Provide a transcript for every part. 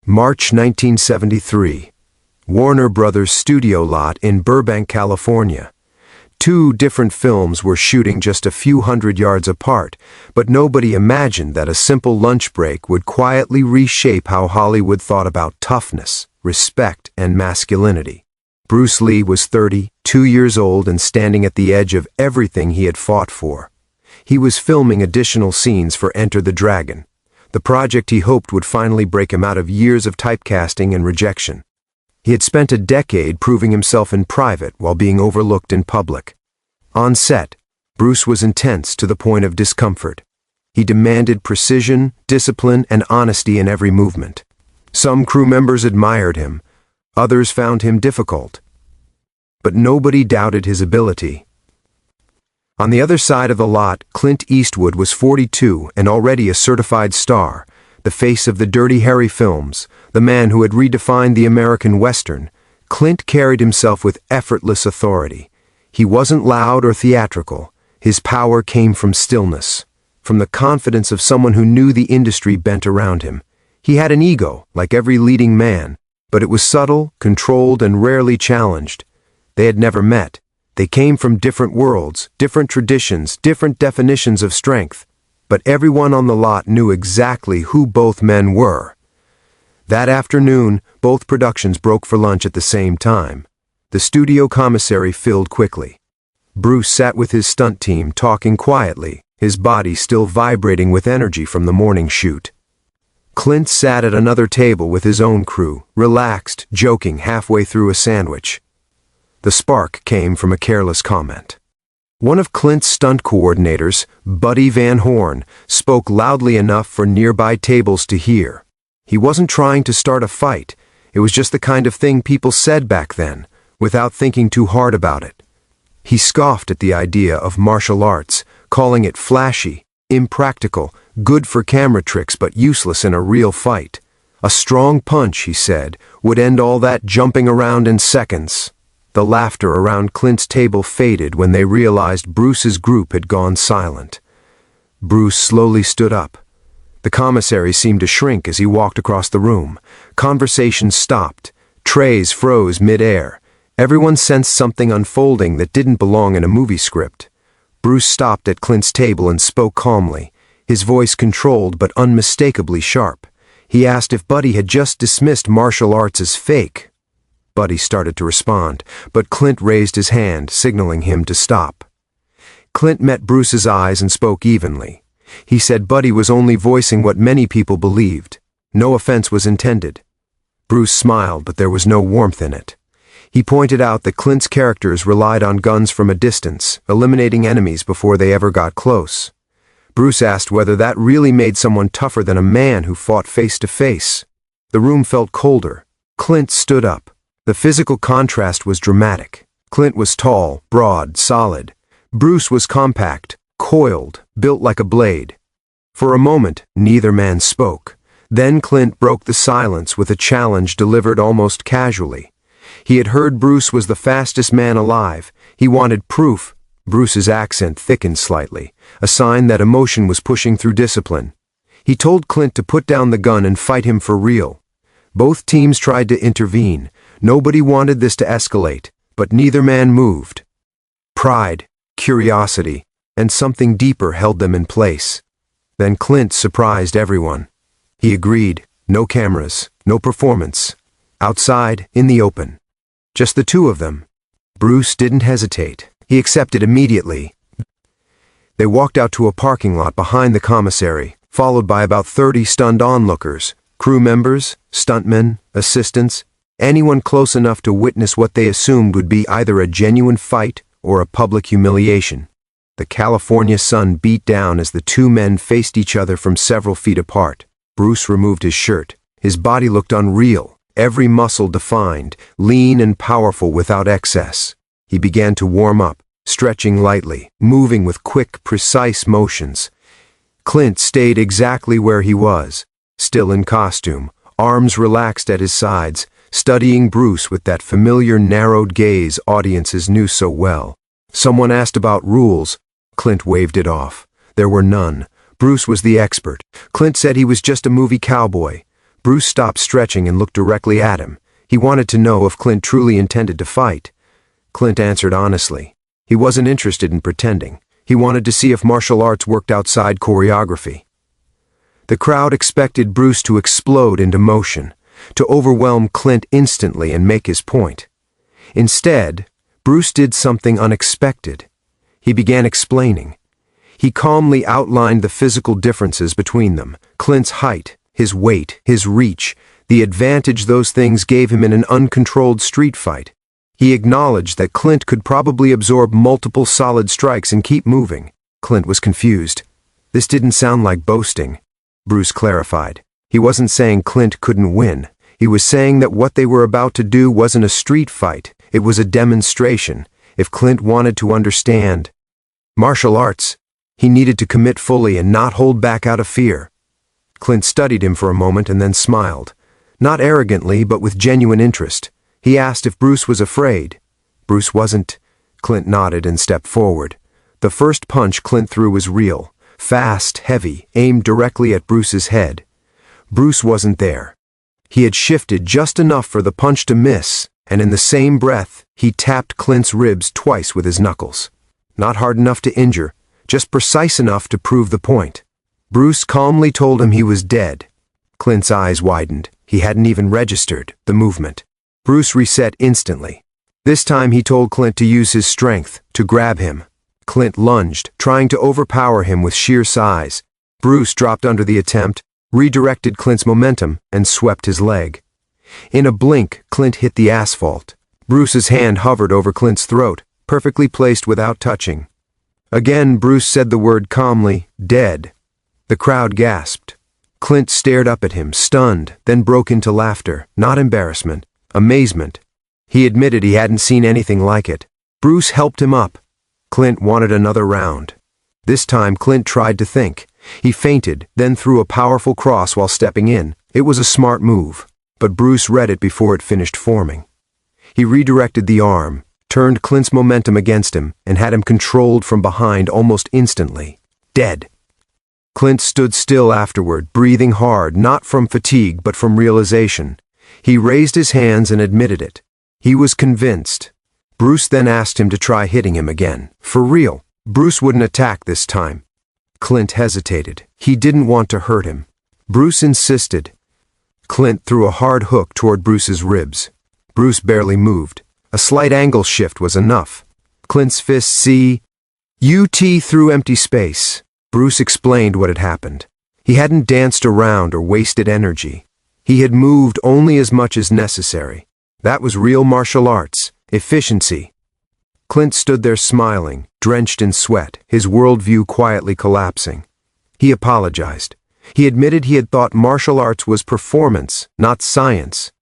March 1973. Warner Brothers studio lot in Burbank, California. Two different films were shooting just a few hundred yards apart, but nobody imagined that a simple lunch break would quietly reshape how Hollywood thought about toughness, respect, and masculinity. Bruce Lee was 32 years old and standing at the edge of everything he had fought for. He was filming additional scenes for Enter the Dragon, the project he hoped would finally break him out of years of typecasting and rejection. He had spent a decade proving himself in private while being overlooked in public. On set, Bruce was intense to the point of discomfort. He demanded precision, discipline, and honesty in every movement. Some crew members admired him, others found him difficult. But nobody doubted his ability. On the other side of the lot, Clint Eastwood was 42 and already a certified star, the face of the Dirty Harry films, the man who had redefined the American Western. Clint carried himself with effortless authority. He wasn't loud or theatrical. His power came from stillness, from the confidence of someone who knew the industry bent around him. He had an ego, like every leading man, but it was subtle, controlled, and rarely challenged. They had never met. They came from different worlds, different traditions, different definitions of strength, but everyone on the lot knew exactly who both men were. That afternoon, both productions broke for lunch at the same time. The studio commissary filled quickly. Bruce sat with his stunt team, talking quietly, his body still vibrating with energy from the morning shoot. Clint sat at another table with his own crew, relaxed, joking halfway through a sandwich. The spark came from a careless comment. One of Clint's stunt coordinators, Buddy Van Horn, spoke loudly enough for nearby tables to hear. He wasn't trying to start a fight. It was just the kind of thing people said back then, without thinking too hard about it. He scoffed at the idea of martial arts, calling it flashy, impractical, good for camera tricks but useless in a real fight. A strong punch, he said, would end all that jumping around in seconds. The laughter around Clint's table faded when they realized Bruce's group had gone silent. Bruce slowly stood up. The commissary seemed to shrink as he walked across the room. Conversation stopped. Trays froze mid-air. Everyone sensed something unfolding that didn't belong in a movie script. Bruce stopped at Clint's table and spoke calmly, his voice controlled but unmistakably sharp. He asked if Buddy had just dismissed martial arts as fake. Buddy started to respond, but Clint raised his hand, signaling him to stop. Clint met Bruce's eyes and spoke evenly. He said Buddy was only voicing what many people believed. No offense was intended. Bruce smiled, but there was no warmth in it. He pointed out that Clint's characters relied on guns from a distance, eliminating enemies before they ever got close. Bruce asked whether that really made someone tougher than a man who fought face to face. The room felt colder. Clint stood up. The physical contrast was dramatic. Clint was tall, broad, solid. Bruce was compact, coiled, built like a blade. For a moment, neither man spoke. Then Clint broke the silence with a challenge delivered almost casually. He had heard Bruce was the fastest man alive. He wanted proof. Bruce's accent thickened slightly, a sign that emotion was pushing through discipline. He told Clint to put down the gun and fight him for real. Both teams tried to intervene. Nobody wanted this to escalate, but neither man moved. Pride, curiosity, and something deeper held them in place. Then Clint surprised everyone. He agreed, no cameras, no performance. Outside, in the open. Just the two of them. Bruce didn't hesitate. He accepted immediately. They walked out to a parking lot behind the commissary, followed by about 30 stunned onlookers, crew members, stuntmen, assistants, anyone close enough to witness what they assumed would be either a genuine fight or a public humiliation. The California sun beat down as the two men faced each other from several feet apart. Bruce removed his shirt. His body looked unreal, every muscle defined, lean and powerful without excess. He began to warm up, stretching lightly, moving with quick, precise motions. Clint stayed exactly where he was, still in costume, arms relaxed at his sides, studying Bruce with that familiar narrowed gaze audiences knew so well. Someone asked about rules. Clint waved it off. There were none. Bruce was the expert. Clint said he was just a movie cowboy. Bruce stopped stretching and looked directly at him. He wanted to know if Clint truly intended to fight. Clint answered honestly. He wasn't interested in pretending. He wanted to see if martial arts worked outside choreography. The crowd expected Bruce to explode into motion, to overwhelm Clint instantly and make his point. Instead, Bruce did something unexpected. He began explaining. He calmly outlined the physical differences between them, Clint's height, his weight, his reach, the advantage those things gave him in an uncontrolled street fight. He acknowledged that Clint could probably absorb multiple solid strikes and keep moving. Clint was confused. This didn't sound like boasting. Bruce clarified. He wasn't saying Clint couldn't win. He was saying that what they were about to do wasn't a street fight. It was a demonstration. If Clint wanted to understand martial arts, he needed to commit fully and not hold back out of fear. Clint studied him for a moment and then smiled. Not arrogantly, but with genuine interest. He asked if Bruce was afraid. Bruce wasn't. Clint nodded and stepped forward. The first punch Clint threw was real. Fast, heavy, aimed directly at Bruce's head. Bruce wasn't there. He had shifted just enough for the punch to miss, and in the same breath, he tapped Clint's ribs twice with his knuckles. Not hard enough to injure, just precise enough to prove the point. Bruce calmly told him he was dead. Clint's eyes widened. He hadn't even registered the movement. Bruce reset instantly. This time he told Clint to use his strength, to grab him. Clint lunged, trying to overpower him with sheer size. Bruce dropped under the attempt, redirected Clint's momentum, and swept his leg. In a blink, Clint hit the asphalt. Bruce's hand hovered over Clint's throat, perfectly placed without touching. Again, Bruce said the word calmly, "Dead." The crowd gasped. Clint stared up at him, stunned, then broke into laughter, not embarrassment, amazement. He admitted he hadn't seen anything like it. Bruce helped him up. Clint wanted another round. This time Clint tried to think. He feinted, then threw a powerful cross while stepping in. It was a smart move, but Bruce read it before it finished forming. He redirected the arm, turned Clint's momentum against him, and had him controlled from behind almost instantly. Dead. Clint stood still afterward, breathing hard, not from fatigue but from realization. He raised his hands and admitted it. He was convinced. Bruce then asked him to try hitting him again. For real. Bruce wouldn't attack this time. Clint hesitated. He didn't want to hurt him. Bruce insisted. Clint threw a hard hook toward Bruce's ribs. Bruce barely moved. A slight angle shift was enough. Clint's fist C-U-T through empty space. Bruce explained what had happened. He hadn't danced around or wasted energy. He had moved only as much as necessary. That was real martial arts. Efficiency. Clint stood there smiling, drenched in sweat, his worldview quietly collapsing. He apologized. He admitted he had thought martial arts was performance, not science.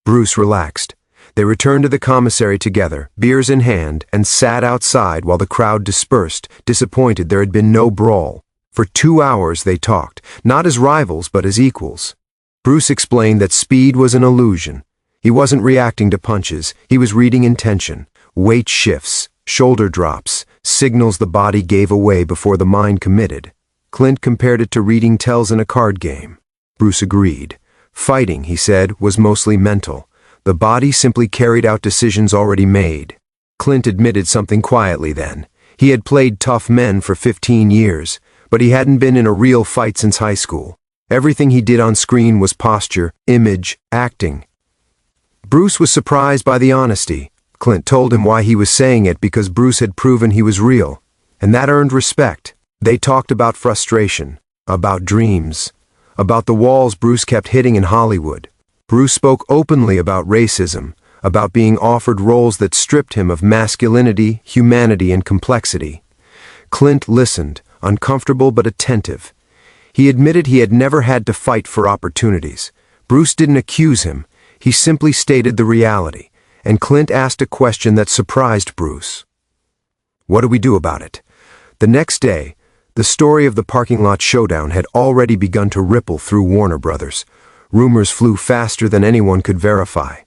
Bruce relaxed. They returned to the commissary together, beers in hand, and sat outside while the crowd dispersed, disappointed there had been no brawl. For 2 hours they talked, not as rivals but as equals. Bruce explained that speed was an illusion. He wasn't reacting to punches, he was reading intention. Weight shifts, shoulder drops, signals the body gave away before the mind committed. Clint compared it to reading tells in a card game. Bruce agreed. Fighting, he said, was mostly mental. The body simply carried out decisions already made. Clint admitted something quietly then. He had played tough men for 15 years, but he hadn't been in a real fight since high school. Everything he did on screen was posture, image, acting. Bruce was surprised by the honesty. Clint told him why he was saying it because Bruce had proven he was real, and that earned respect. They talked about frustration, about dreams, about the walls Bruce kept hitting in Hollywood. Bruce spoke openly about racism, about being offered roles that stripped him of masculinity, humanity, and complexity. Clint listened, uncomfortable but attentive. He admitted he had never had to fight for opportunities. Bruce didn't accuse him. He simply stated the reality, and Clint asked a question that surprised Bruce. What do we do about it? The next day, the story of the parking lot showdown had already begun to ripple through Warner Brothers. Rumors flew faster than anyone could verify.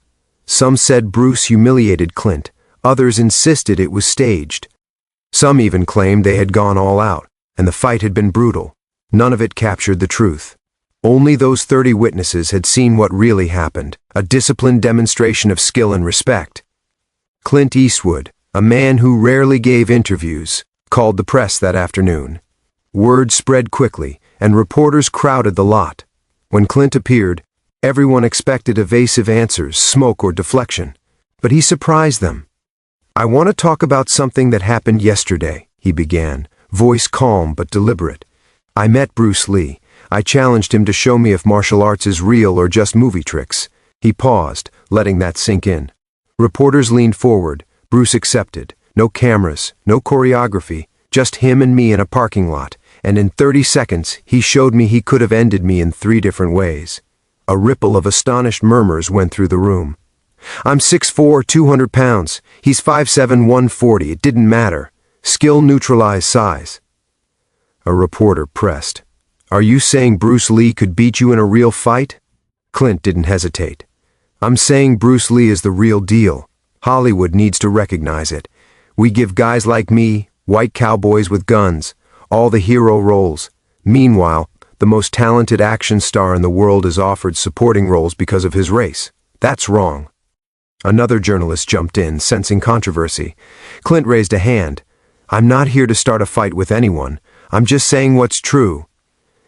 Some said Bruce humiliated Clint. Others insisted it was staged. Some even claimed they had gone all out, and the fight had been brutal. None of it captured the truth. Only those 30 witnesses had seen what really happened, a disciplined demonstration of skill and respect. Clint Eastwood, a man who rarely gave interviews, called the press that afternoon. Word spread quickly, and reporters crowded the lot. When Clint appeared, everyone expected evasive answers, smoke or deflection. But he surprised them. "I want to talk about something that happened yesterday," he began, voice calm but deliberate. "I met Bruce Lee. I challenged him to show me if martial arts is real or just movie tricks." He paused, letting that sink in. Reporters leaned forward. Bruce accepted. No cameras, no choreography, just him and me in a parking lot. And in 30 seconds, he showed me he could have ended me in 3 different ways. A ripple of astonished murmurs went through the room. "I'm 6'4", 200 pounds. He's 5'7", 140. It didn't matter. Skill neutralized size." A reporter pressed. "Are you saying Bruce Lee could beat you in a real fight?" Clint didn't hesitate. "I'm saying Bruce Lee is the real deal. Hollywood needs to recognize it. We give guys like me, white cowboys with guns, all the hero roles. Meanwhile, the most talented action star in the world is offered supporting roles because of his race. That's wrong." Another journalist jumped in, sensing controversy. Clint raised a hand. "I'm not here to start a fight with anyone. I'm just saying what's true.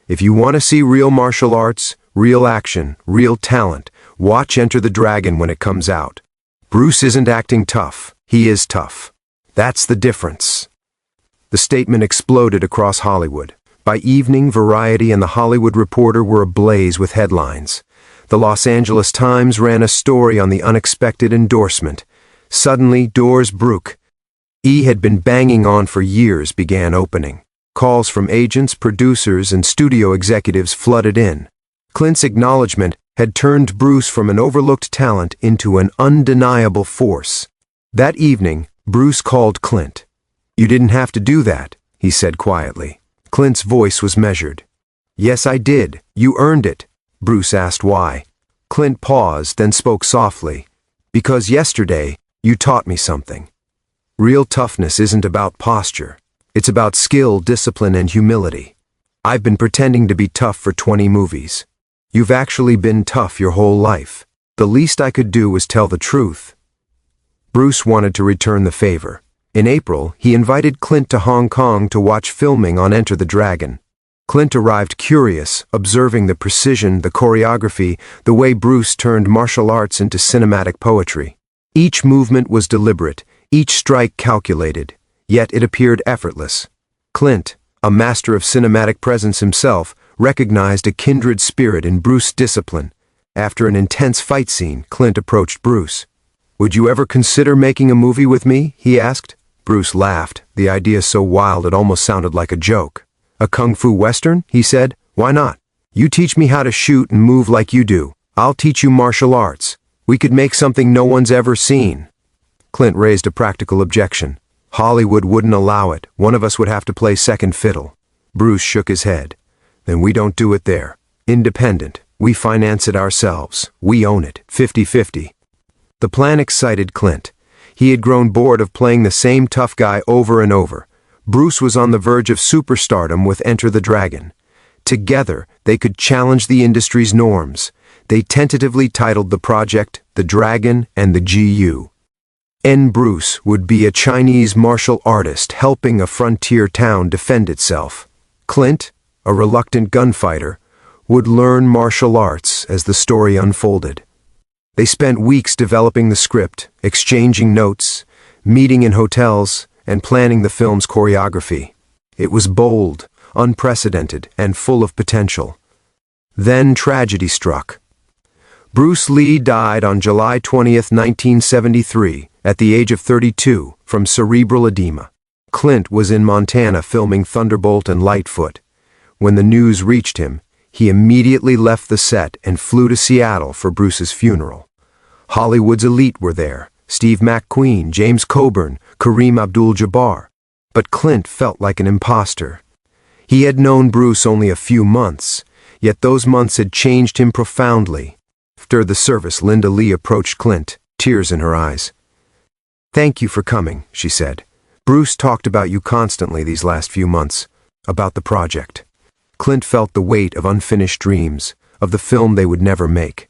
If you want to see real martial arts, real action, real talent, watch Enter the Dragon when it comes out. Bruce isn't acting tough. He is tough. That's the difference." The statement exploded across Hollywood. By evening, Variety and The Hollywood Reporter were ablaze with headlines. The Los Angeles Times ran a story on the unexpected endorsement. Suddenly, doors broke. E had been banging on for years began opening. Calls from agents, producers, and studio executives flooded in. Clint's acknowledgement had turned Bruce from an overlooked talent into an undeniable force. That evening, Bruce called Clint. "You didn't have to do that," he said quietly. Clint's voice was measured. "Yes, I did. You earned it." Bruce asked why. Clint paused, then spoke softly. "Because yesterday, you taught me something. Real toughness isn't about posture. It's about skill, discipline, and humility. I've been pretending to be tough for 20 movies. You've actually been tough your whole life. The least I could do was tell the truth." Bruce wanted to return the favor. In April, he invited Clint to Hong Kong to watch filming on Enter the Dragon. Clint arrived curious, observing the precision, the choreography, the way Bruce turned martial arts into cinematic poetry. Each movement was deliberate, each strike calculated, yet it appeared effortless. Clint, a master of cinematic presence himself, recognized a kindred spirit in Bruce's discipline. After an intense fight scene, Clint approached Bruce. "Would you ever consider making a movie with me?" he asked. Bruce laughed, the idea so wild it almost sounded like a joke. "A kung fu western?" he said. "Why not? You teach me how to shoot and move like you do. I'll teach you martial arts. We could make something no one's ever seen." Clint raised a practical objection. "Hollywood wouldn't allow it. One of us would have to play second fiddle." Bruce shook his head. "Then we don't do it there. Independent. We finance it ourselves. We own it, 50-50. The plan excited Clint. He had grown bored of playing the same tough guy over and over. Bruce was on the verge of superstardom with Enter the Dragon. Together, they could challenge the industry's norms. They tentatively titled the project The Dragon and the GU. Bruce would be a Chinese martial artist helping a frontier town defend itself. Clint, a reluctant gunfighter, would learn martial arts as the story unfolded. They spent weeks developing the script, exchanging notes, meeting in hotels, and planning the film's choreography. It was bold, unprecedented, and full of potential. Then tragedy struck. Bruce Lee died on July 20, 1973, at the age of 32, from cerebral edema. Clint was in Montana filming Thunderbolt and Lightfoot. When the news reached him, he immediately left the set and flew to Seattle for Bruce's funeral. Hollywood's elite were there: Steve McQueen, James Coburn, Kareem Abdul-Jabbar. But Clint felt like an imposter. He had known Bruce only a few months, yet those months had changed him profoundly. After the service, Linda Lee approached Clint, tears in her eyes. "Thank you for coming," she said. "Bruce talked about you constantly these last few months, about the project." Clint felt the weight of unfinished dreams, of the film they would never make.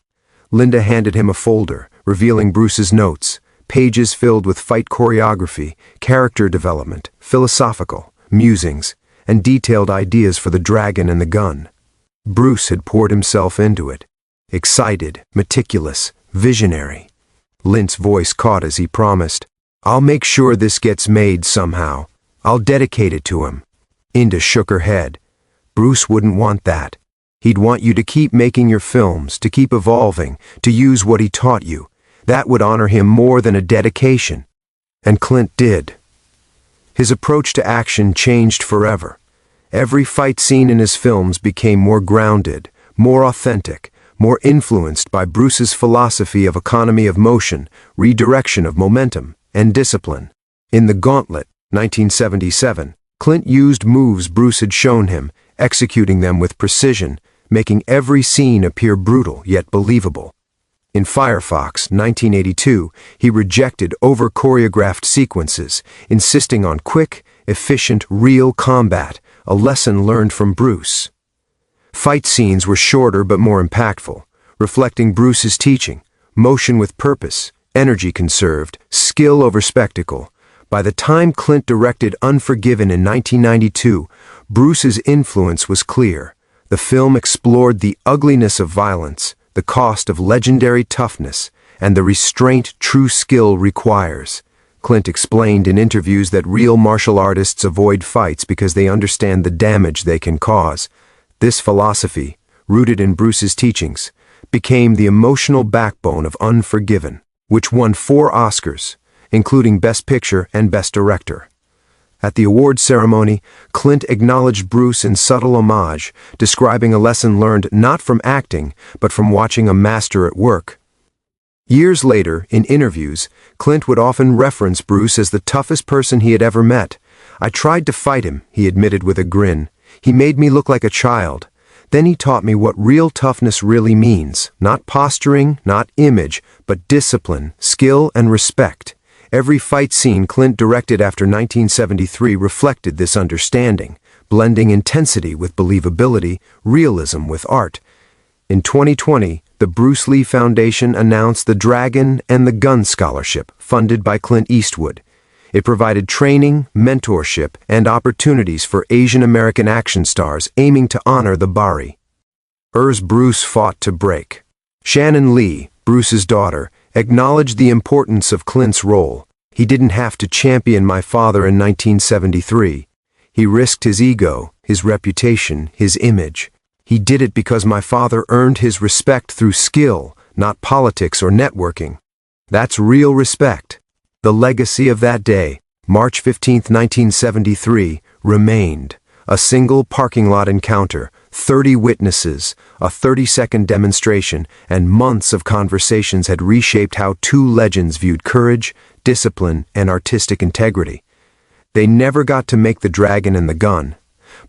Linda handed him a folder, revealing Bruce's notes, pages filled with fight choreography, character development, philosophical, musings, and detailed ideas for the dragon and the gun. Bruce had poured himself into it. Excited, meticulous, visionary. Clint's voice caught as he promised, "I'll make sure this gets made somehow. I'll dedicate it to him." Inda shook her head. Bruce wouldn't want that. He'd want you to keep making your films, to keep evolving, to use what he taught you. That would honor him more than a dedication. And Clint did. His approach to action changed forever. Every fight scene in his films became more grounded, more authentic, more influenced by Bruce's philosophy of economy of motion, redirection of momentum, and discipline. In The Gauntlet, 1977, Clint used moves Bruce had shown him, executing them with precision, making every scene appear brutal yet believable. In Firefox, 1982, he rejected over-choreographed sequences, insisting on quick, efficient, real combat, a lesson learned from Bruce. Fight scenes were shorter but more impactful, reflecting Bruce's teaching, motion with purpose, energy conserved, skill over spectacle. By the time Clint directed Unforgiven in 1992, Bruce's influence was clear. The film explored the ugliness of violence, the cost of legendary toughness, and the restraint true skill requires. Clint explained in interviews that real martial artists avoid fights because they understand the damage they can cause. This philosophy, rooted in Bruce's teachings, became the emotional backbone of Unforgiven, which won 4 Oscars, including Best Picture and Best Director. At the awards ceremony, Clint acknowledged Bruce in subtle homage, describing a lesson learned not from acting, but from watching a master at work. Years later, in interviews, Clint would often reference Bruce as the toughest person he had ever met. "I tried to fight him," he admitted with a grin. "He made me look like a child. Then he taught me what real toughness really means. Not posturing, not image, but discipline, skill, and respect." Every fight scene Clint directed after 1973 reflected this understanding, blending intensity with believability, realism with art. In 2020, the Bruce Lee Foundation announced the Dragon and the Gun Scholarship, funded by Clint Eastwood. It provided training, mentorship, and opportunities for Asian American action stars aiming to honor the Bari. Bruce fought to break. Shannon Lee, Bruce's daughter, acknowledged the importance of Clint's role. "He didn't have to champion my father in 1973. He risked his ego, his reputation, his image. He did it because my father earned his respect through skill, not politics or networking. That's real respect." The legacy of that day, March 15, 1973, remained. A single parking lot encounter, 30 witnesses, a 30-second demonstration, and months of conversations had reshaped how 2 legends viewed courage, discipline, and artistic integrity. They never got to make The Dragon and the Gun,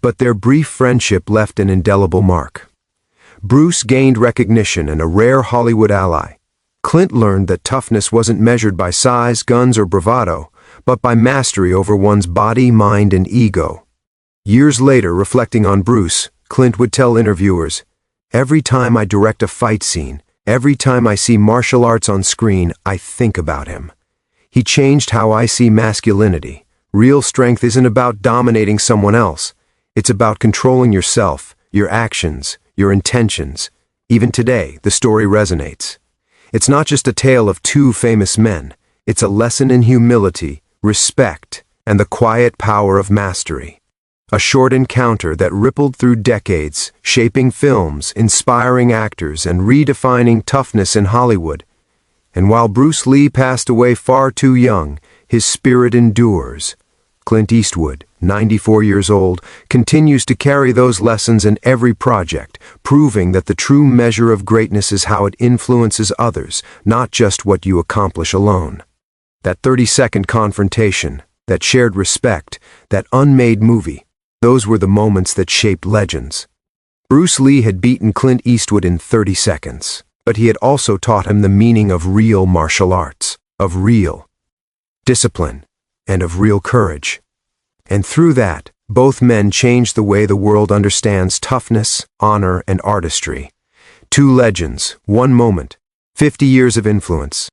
but their brief friendship left an indelible mark. Bruce gained recognition and a rare Hollywood ally. Clint learned that toughness wasn't measured by size, guns, or bravado, but by mastery over one's body, mind, and ego. Years later, reflecting on Bruce, Clint would tell interviewers, "Every time I direct a fight scene, every time I see martial arts on screen, I think about him. He changed how I see masculinity. Real strength isn't about dominating someone else. It's about controlling yourself, your actions, your intentions. Even today, the story resonates. It's not just a tale of 2 famous men. It's a lesson in humility, respect, and the quiet power of mastery. A short encounter that rippled through decades, shaping films, inspiring actors, and redefining toughness in Hollywood. And while Bruce Lee passed away far too young, his spirit endures. Clint Eastwood, 94 years old, continues to carry those lessons in every project, proving that the true measure of greatness is how it influences others, not just what you accomplish alone. That 30-second confrontation, that shared respect, that unmade movie, those were the moments that shaped legends. Bruce Lee had beaten Clint Eastwood in 30 seconds, but he had also taught him the meaning of real martial arts, of real discipline, and of real courage. And through that, Both men changed the way the world understands toughness, honor, and artistry. Two legends, one moment, 50 years of influence.